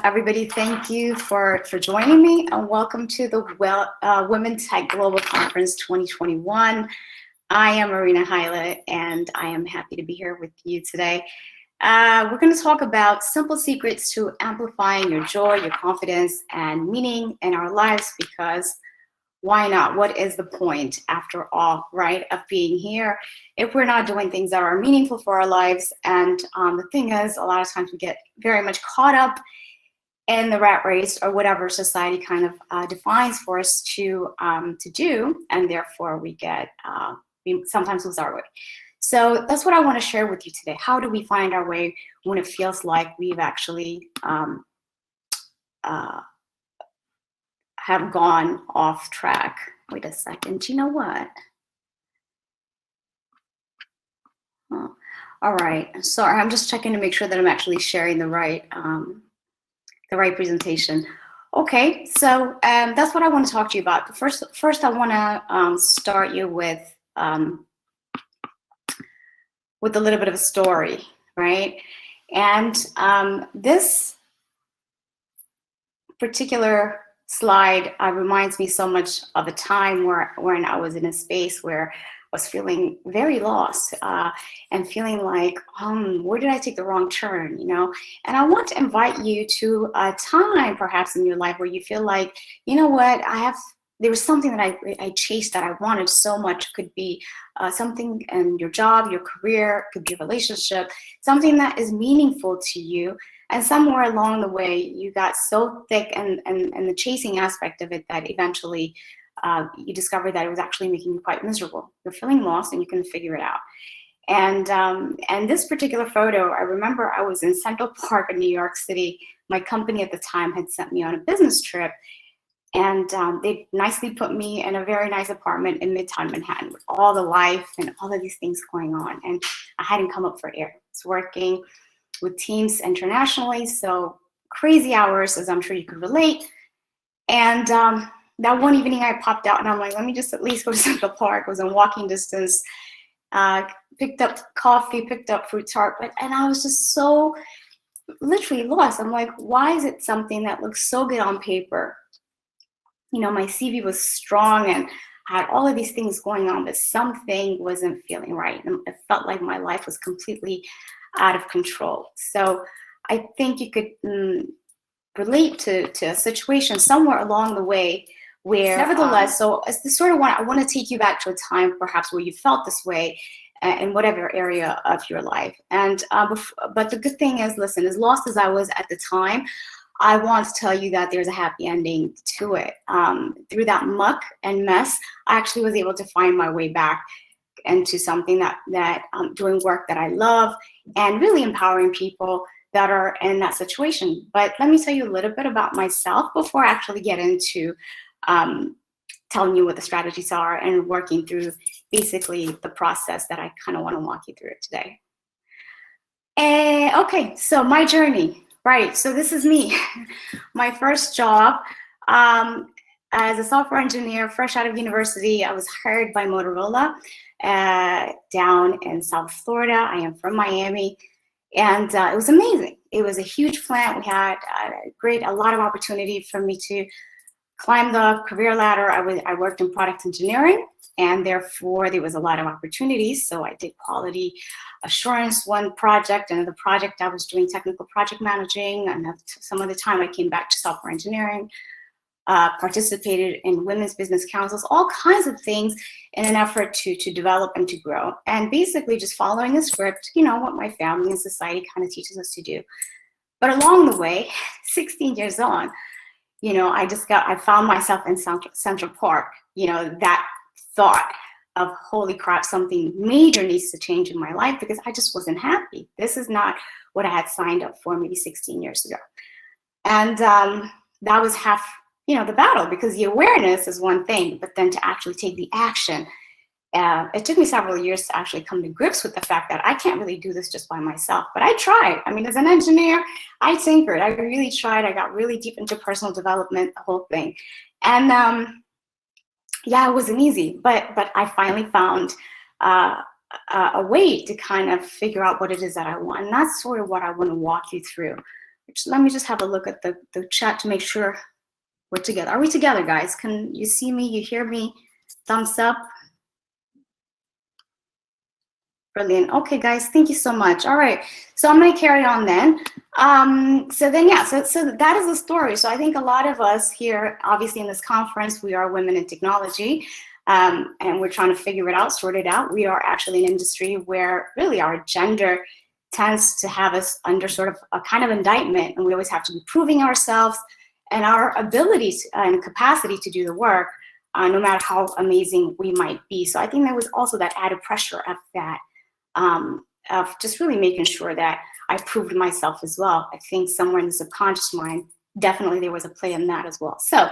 Everybody, thank you for joining me, and welcome to the Women's Tech Global Conference 2021. I am Erina Haile, and I am happy to be here with you today. We're going to talk about simple secrets to amplifying your joy, your confidence, and meaning in our lives, because why not? What is the point, after all, right, of being here if we're not doing things that are meaningful for our lives? And the thing is, a lot of times we get very much caught up in the rat race or whatever society kind of defines for us to do, and therefore we sometimes lose our way. So that's what I want to share with you today. How do we find our way when it feels like we've actually have gone off track? Wait a second. Do you know what? Oh, all right. Sorry, I'm just checking to make sure that I'm actually sharing the right presentation. Okay, so that's what I want to talk to you about. First I want to start you with a little bit of a story, right? And this particular slide reminds me so much of a time when I was in a space where I was feeling very lost and feeling like, where did I take the wrong turn, you know? And I want to invite you to a time perhaps in your life where you feel like, you know what, there was something that I chased that I wanted so much. Could be something in your job, your career, could be a relationship, something that is meaningful to you. And somewhere along the way, you got so thick and the chasing aspect of it that eventually you discovered that it was actually making you quite miserable. You're feeling lost and you couldn't figure it out. And this particular photo, I remember I was in Central Park in New York City. My company at the time had sent me on a business trip, and they nicely put me in a very nice apartment in Midtown Manhattan with all the life and all of these things going on. And I hadn't come up for air. I was working with teams internationally, so crazy hours, as I'm sure you could relate. And that one evening I popped out and I'm like, let me just at least go to Central Park. I was in walking distance, picked up coffee, picked up fruit tart, and I was just so literally lost. I'm like, why is it something that looks so good on paper? You know, my CV was strong and I had all of these things going on, but something wasn't feeling right. And it felt like my life was completely out of control. So I think you could relate to a situation somewhere along the way where, nevertheless, so as the sort of one, I want to take you back to a time perhaps where you felt this way in whatever area of your life. And but the good thing is, listen, as lost as I was at the time, I want to tell you that there's a happy ending to it. Through that muck and mess, I actually was able to find my way back into something that doing work that I love and really empowering people that are in that situation. But let me tell you a little bit about myself before I actually get into telling you what the strategies are and working through basically the process that I kind of want to walk you through it today. Okay, so my journey, right? So this is me. My first job as a software engineer, fresh out of university. I was hired by Motorola down in South Florida. I am from Miami. And it was amazing. It was a huge plant. We had a lot of opportunity for me to climb the career ladder. I worked in product engineering, and therefore there was a lot of opportunities. So I did quality assurance, one project, another project I was doing technical project managing, and some of the time I came back to software engineering, participated in women's business councils, all kinds of things in an effort to develop and to grow. And basically just following a script, you know, what my family and society kind of teaches us to do. But along the way, 16 years on, you know, I found myself in Central Park, you know, that thought of, holy crap, something major needs to change in my life because I just wasn't happy. This is not what I had signed up for maybe 16 years ago. And that was half, you know, the battle, because the awareness is one thing, but then to actually take the action, it took me several years to actually come to grips with the fact that I can't really do this just by myself. But I tried. I mean, as an engineer, I tinkered. I really tried. I got really deep into personal development, the whole thing. And yeah, it wasn't easy, but I finally found a way to kind of figure out what it is that I want. And that's sort of what I want to walk you through let me just have a look at the chat to make sure we're together. Are we together, guys? Can you see me? You hear me? Thumbs up. Brilliant. Okay, guys, thank you so much. All right, so I'm going to carry on then. So that is the story. So I think a lot of us here, obviously in this conference, we are women in technology, and we're trying to figure it out, sort it out. We are actually an industry where really our gender tends to have us under sort of a kind of indictment, and we always have to be proving ourselves and our ability and capacity to do the work, no matter how amazing we might be. So I think there was also that added pressure of that, of just really making sure that I proved myself as well. I think somewhere in the subconscious mind, definitely there was a play in that as well. So,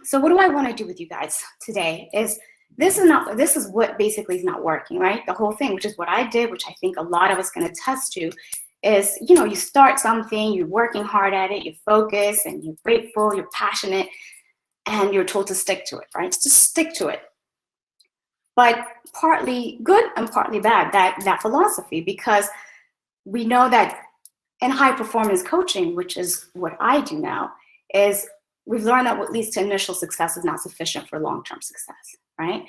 so what do I want to do with you guys today is, this is what basically is not working, right? The whole thing, which is what I did, which I think a lot of us can attest to, is, you know, you start something, you're working hard at it, you focus, and you're grateful, you're passionate, and you're told to stick to it, right? Just stick to it. But partly good and partly bad, that philosophy, because we know that in high performance coaching, which is what I do now, is we've learned that what leads to initial success is not sufficient for long-term success, right?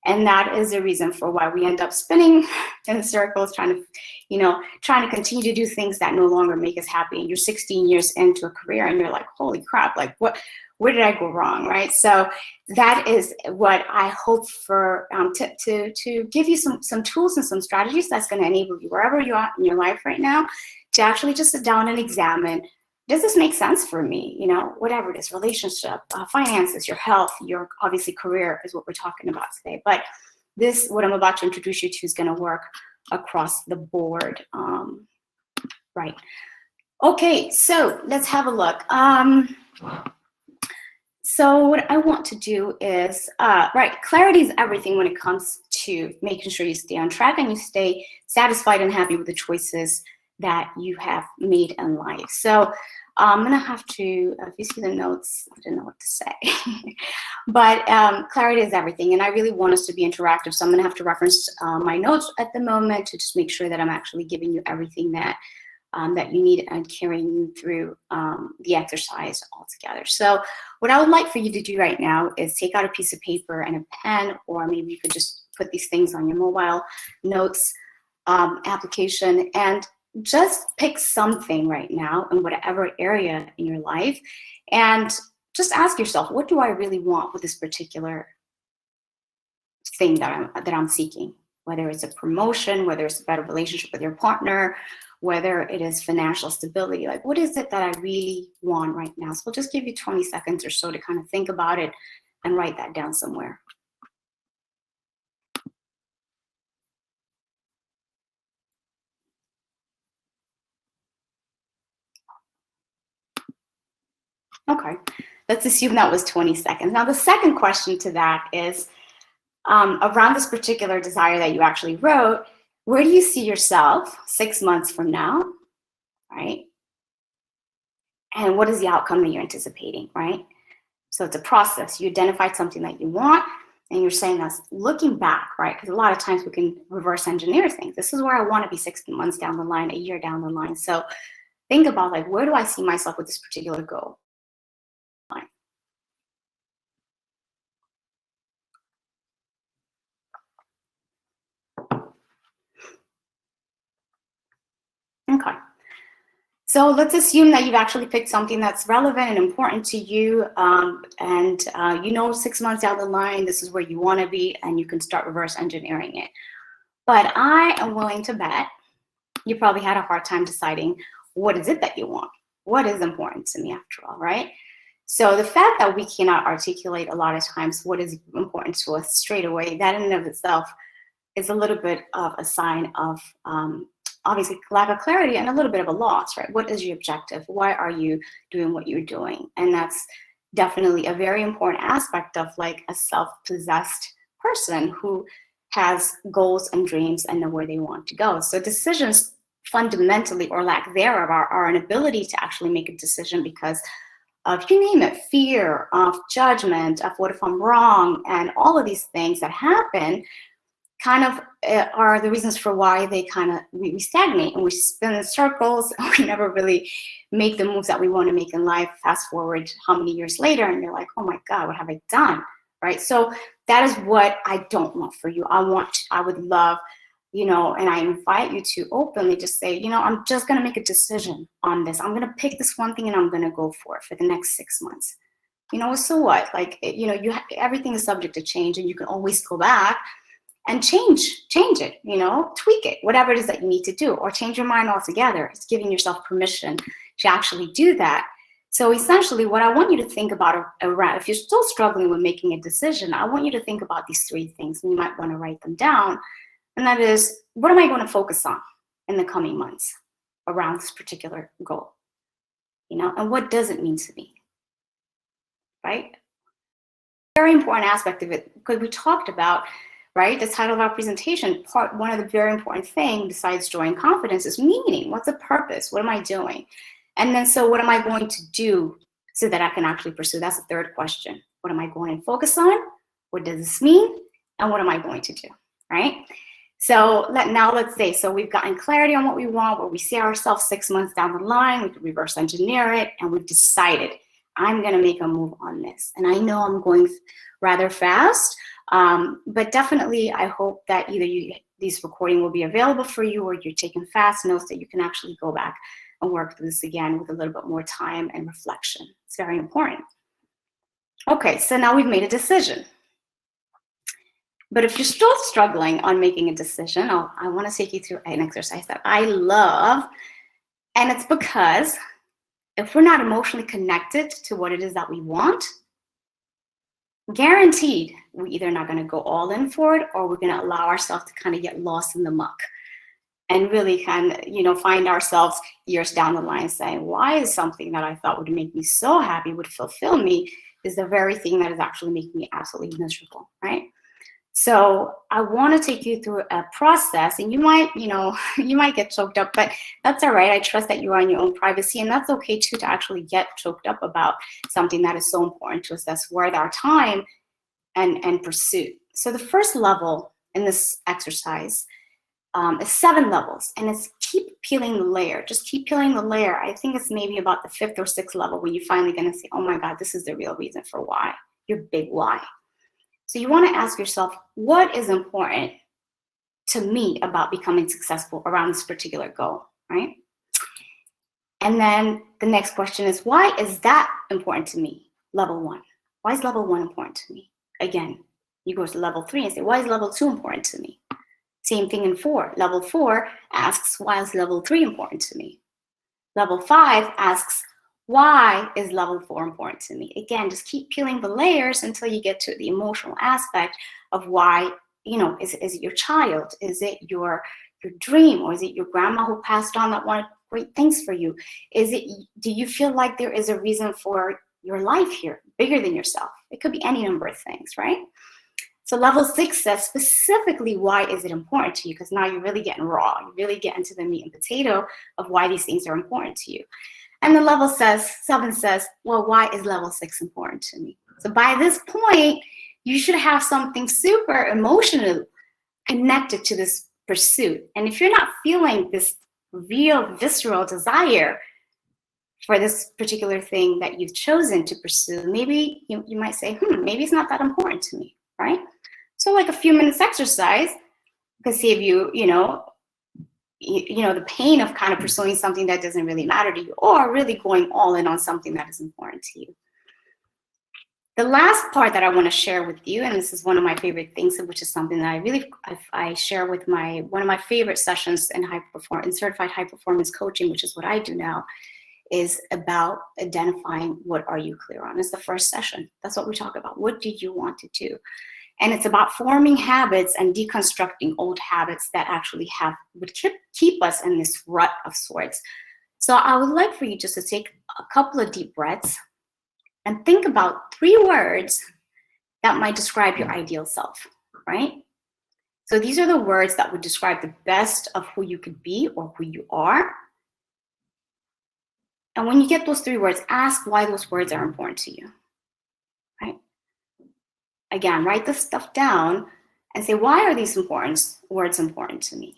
And that is the reason for why we end up spinning in circles, trying to continue to do things that no longer make us happy. And you're 16 years into a career and you're like, holy crap, like where did I go wrong, right? So that is what I hope for, to give you some tools and some strategies that's going to enable you wherever you are in your life right now to actually just sit down and examine, does this make sense for me? You know, whatever it is, relationship, finances, your health, your obviously career is what we're talking about today. But this, what I'm about to introduce you to, is going to work across the board, right? Okay, so let's have a look. So what I want to do is, right, clarity is everything when it comes to making sure you stay on track and you stay satisfied and happy with the choices that you have made in life. So I'm gonna have to, if you see the notes, I don't know what to say, but clarity is everything, and I really want us to be interactive. So I'm gonna have to reference my notes at the moment to just make sure that I'm actually giving you everything that that you need and carrying you through the exercise altogether. So what I would like for you to do right now is take out a piece of paper and a pen, or maybe you could just put these things on your mobile notes application, and just pick something right now in whatever area in your life, and just ask yourself, what do I really want with this particular thing that I'm seeking? Whether it's a promotion, whether it's a better relationship with your partner, whether it is financial stability, like what is it that I really want right now? So I'll just give you 20 seconds or so to kind of think about it and write that down somewhere. Okay, let's assume that was 20 seconds. Now the second question to that is, around this particular desire that you actually wrote, where do you see yourself 6 months from now, right? And what is the outcome that you're anticipating, right? So it's a process. You identified something that you want, and you're saying that's looking back, right? Because a lot of times we can reverse engineer things. This is where I want to be 6 months down the line, a year down the line. So think about, like, where do I see myself with this particular goal? Okay. So let's assume that you've actually picked something that's relevant and important to you, and you know 6 months down the line, this is where you want to be, and you can start reverse engineering it. But I am willing to bet you probably had a hard time deciding what is it that you want? What is important to me after all, right? So the fact that we cannot articulate a lot of times what is important to us straight away, that in and of itself is a little bit of a sign of obviously lack of clarity and a little bit of a loss, right? What is your objective? Why are you doing what you're doing? And that's definitely a very important aspect of like a self-possessed person who has goals and dreams and know where they want to go. So decisions fundamentally, or lack thereof, are an ability to actually make a decision because of, you name it, fear, of judgment, of what if I'm wrong, and all of these things that happen kind of are the reasons for why they we stagnate and we spin in circles and we never really make the moves that we want to make in life. Fast forward how many years later and you're like, oh my God, what have I done? Right? So that is what I don't want for you. I would love, and I invite you to openly just say, I'm just going to make a decision on this. I'm going to pick this one thing and I'm going to go for it for the next 6 months. So what? Like, everything is subject to change and you can always go back and change it, tweak it, whatever it is that you need to do, or change your mind altogether. It's giving yourself permission to actually do that. So essentially what I want you to think about around, if you're still struggling with making a decision, I want you to think about these 3 things, and you might want to write them down. And that is, what am I going to focus on in the coming months around this particular goal? And what does it mean to me? Right? Very important aspect of it, because we talked about, right, the title of our presentation, one of the very important things besides joy and confidence is meaning. What's the purpose? What am I doing? And then, so what am I going to do so that I can actually pursue? That's the 3rd question. What am I going to focus on? What does this mean? And what am I going to do, right? So let's say, so we've gotten clarity on what we want, where we see ourselves 6 months down the line, we can reverse engineer it, and we've decided, I'm going to make a move on this. And I know I'm going rather fast, but definitely I hope that either these recording will be available for you, or you're taking fast notes that you can actually go back and work through this again with a little bit more time and reflection. It's very important. Okay, so now we've made a decision. But if you're still struggling on making a decision, I want to take you through an exercise that I love. And it's because if we're not emotionally connected to what it is that we want, guaranteed, we're either not going to go all in for it, or we're going to allow ourselves to kind of get lost in the muck and really kind of, find ourselves years down the line saying, why is something that I thought would make me so happy, would fulfill me, is the very thing that is actually making me absolutely miserable, right? So I want to take you through a process, and you might get choked up, but that's all right. I trust that you are in your own privacy, and that's okay too, to actually get choked up about something that is so important to us, that's worth our time and pursuit. So the first level in this exercise is 7 levels, and it's keep peeling the layer. Just keep peeling the layer. I think it's maybe about the 5th or 6th level when you're finally going to say, oh my God, this is the real reason for why, your big why. So you want to ask yourself, what is important to me about becoming successful around this particular goal, right? And then the next question is, why is that important to me? Level 1. Why is level 1 important to me? Again, you go to level 3 and say, why is level 2 important to me? Same thing in 4. Level 4 asks, why is level 3 important to me? Level 5 asks, why is level 4 important to me? Again, just keep peeling the layers until you get to the emotional aspect of why, is it your child? Is it your dream? Or is it your grandma who passed on that wanted great things for you? Do you feel like there is a reason for your life here, bigger than yourself? It could be any number of things, right? So level 6 says specifically, why is it important to you? Because now you're really getting raw. You really get into the meat and potato of why these things are important to you. And the level 7 says, well, why is level 6 important to me? So by this point, you should have something super emotional connected to this pursuit. And if you're not feeling this real visceral desire for this particular thing that you've chosen to pursue, maybe you might say, maybe it's not that important to me, right? So like a few minutes exercise, you can see if the pain of kind of pursuing something that doesn't really matter to you, or really going all in on something that is important to you. The last part that I want to share with you, and this is one of my favorite things, which is something that I share with one of my favorite sessions in certified high performance coaching, which is what I do now, is about identifying what are you clear on. It's the first session. That's what we talk about. What do you want to do? And it's about forming habits and deconstructing old habits that actually would keep us in this rut of sorts. So I would like for you just to take a couple of deep breaths and think about 3 words that might describe your ideal self, right? So these are the words that would describe the best of who you could be or who you are. And when you get those 3 words, ask why those words are important to you, right? Again, write this stuff down and say, why are these words important to me?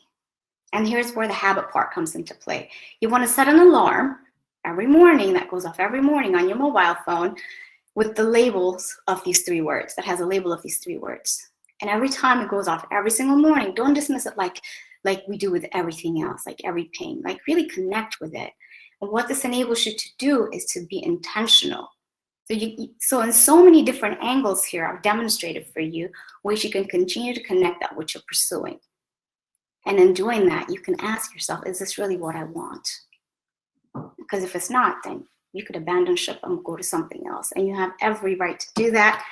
And here's where the habit part comes into play. You want to set an alarm every morning that goes off every morning on your mobile phone with the labels of these 3 words, that has a label of these 3 words. And every time it goes off every single morning, don't dismiss it like we do with everything else, like every ping, like really connect with it. And what this enables you to do is to be intentional. So in so many different angles here, I've demonstrated for you ways you can continue to connect that what you're pursuing. And in doing that, you can ask yourself, is this really what I want? Because if it's not, then you could abandon ship and go to something else. And you have every right to do that.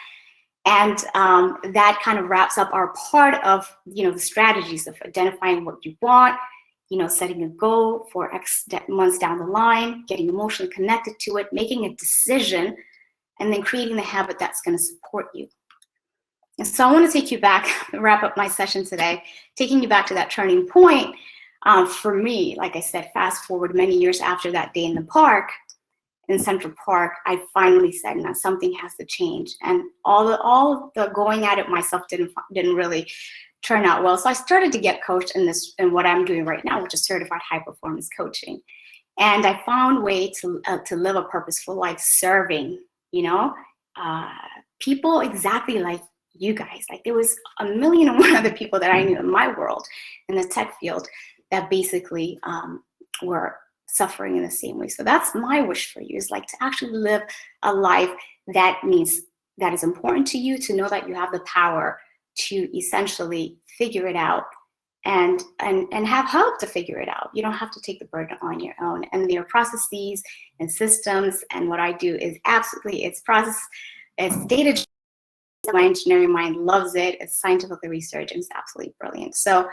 And that kind of wraps up our part of, the strategies of identifying what you want, setting a goal for X months down the line, getting emotionally connected to it, making a decision, and then creating the habit that's going to support you. And so I want to take you back, wrap up my session today, taking you back to that turning point. For me, like I said, fast forward many years after that day in the park, in Central Park, I finally said, now something has to change. And all the going at it myself didn't really turn out well. So I started to get coached in what I'm doing right now, which is certified high performance coaching. And I found a way to live a purposeful life, serving, people exactly like you guys. Like there was 1,000,001 other people that I knew in my world, in the tech field, that basically were suffering in the same way. So that's my wish for you, is like to actually live a life that is important to you, to know that you have the power to essentially figure it out and have help to figure it out. You don't have to take the burden on your own. And there are processes and systems, and what I do is absolutely, it's data. My engineering mind loves it. It's scientifically researched and it's absolutely brilliant. So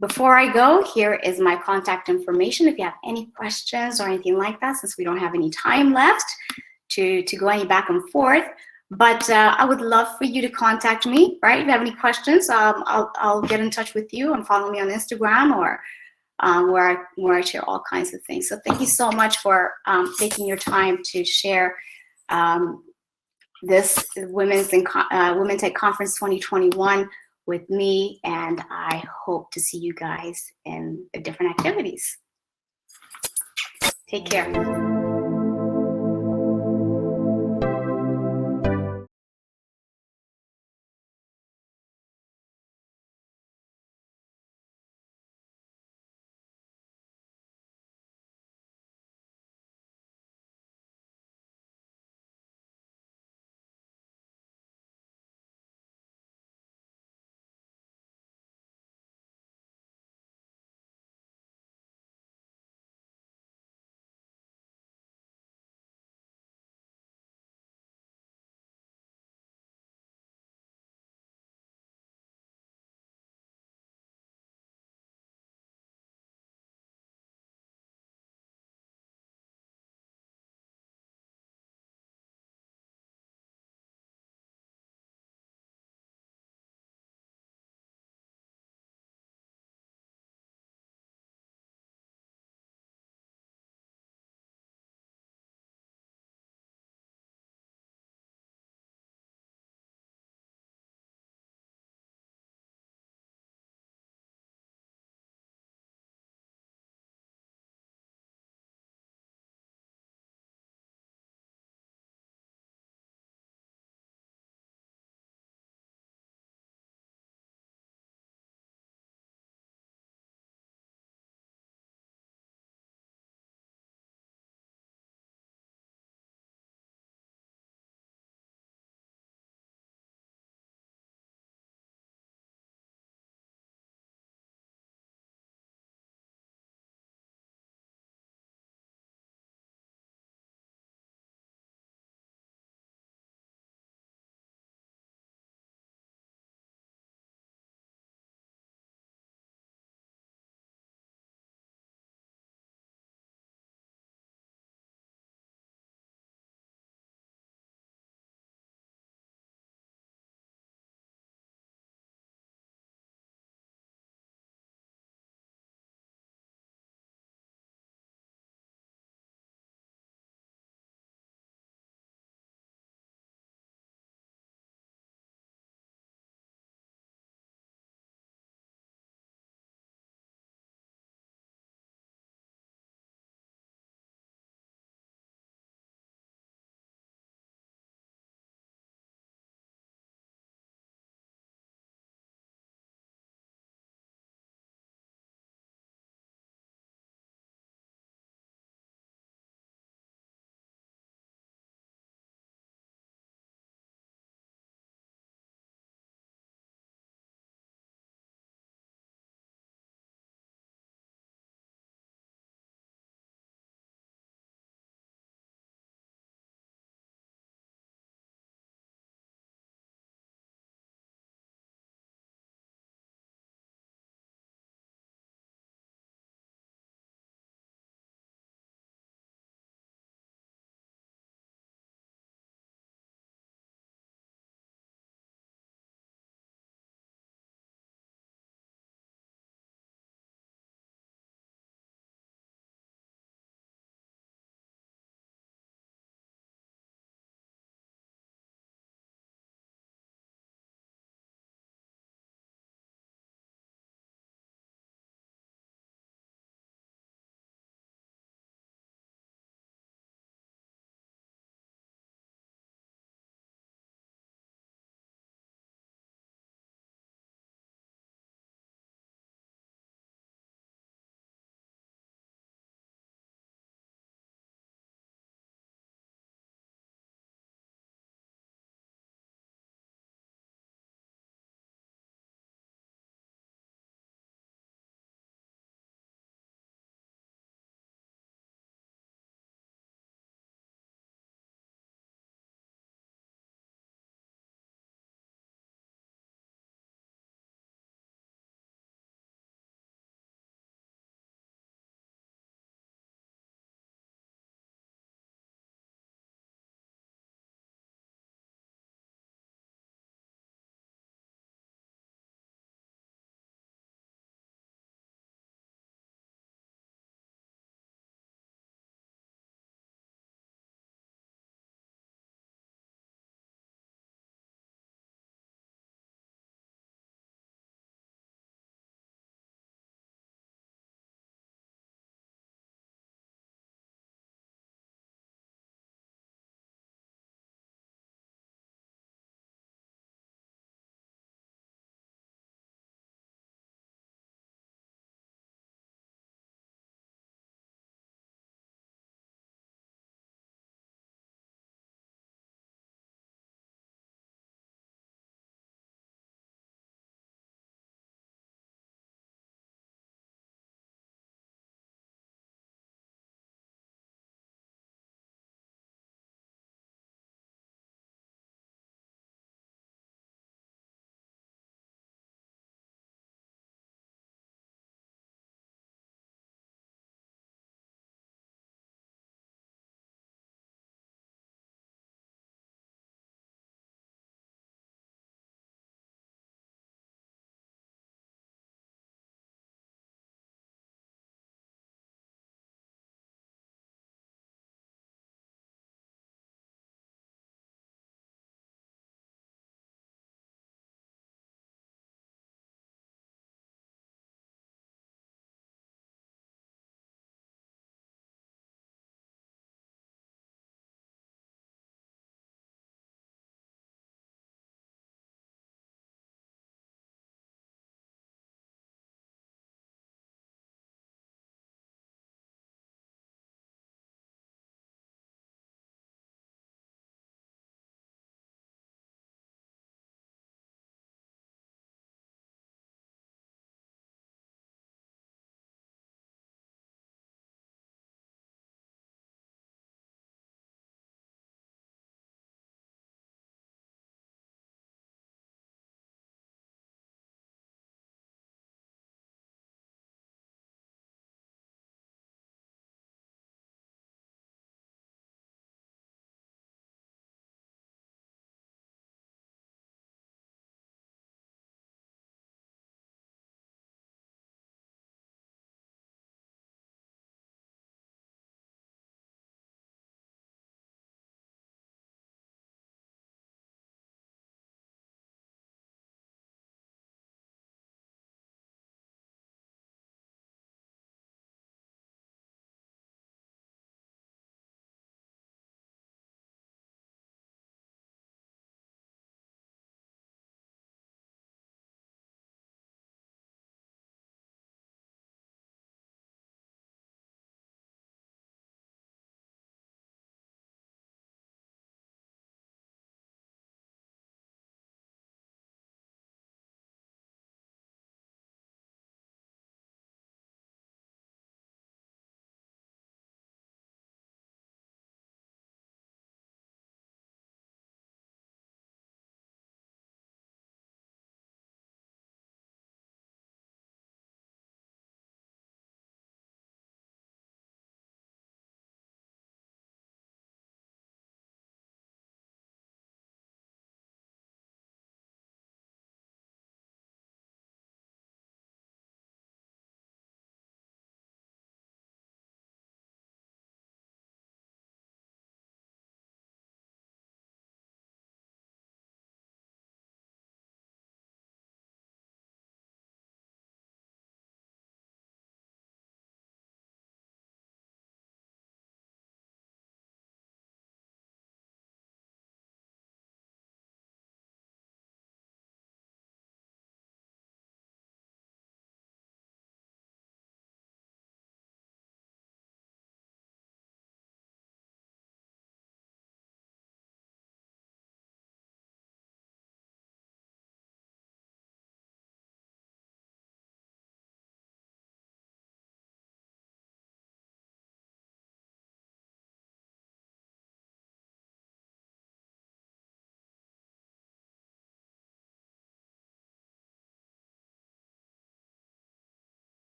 before I go, here is my contact information. If you have any questions or anything like that, since we don't have any time left to go any back and forth, but I would love for you to contact me, right? If you have any questions, I'll get in touch with you and follow me on Instagram or where I share all kinds of things. So thank you so much for taking your time to share this Women Tech Conference 2021 with me, and I hope to see you guys in the different activities. Take care.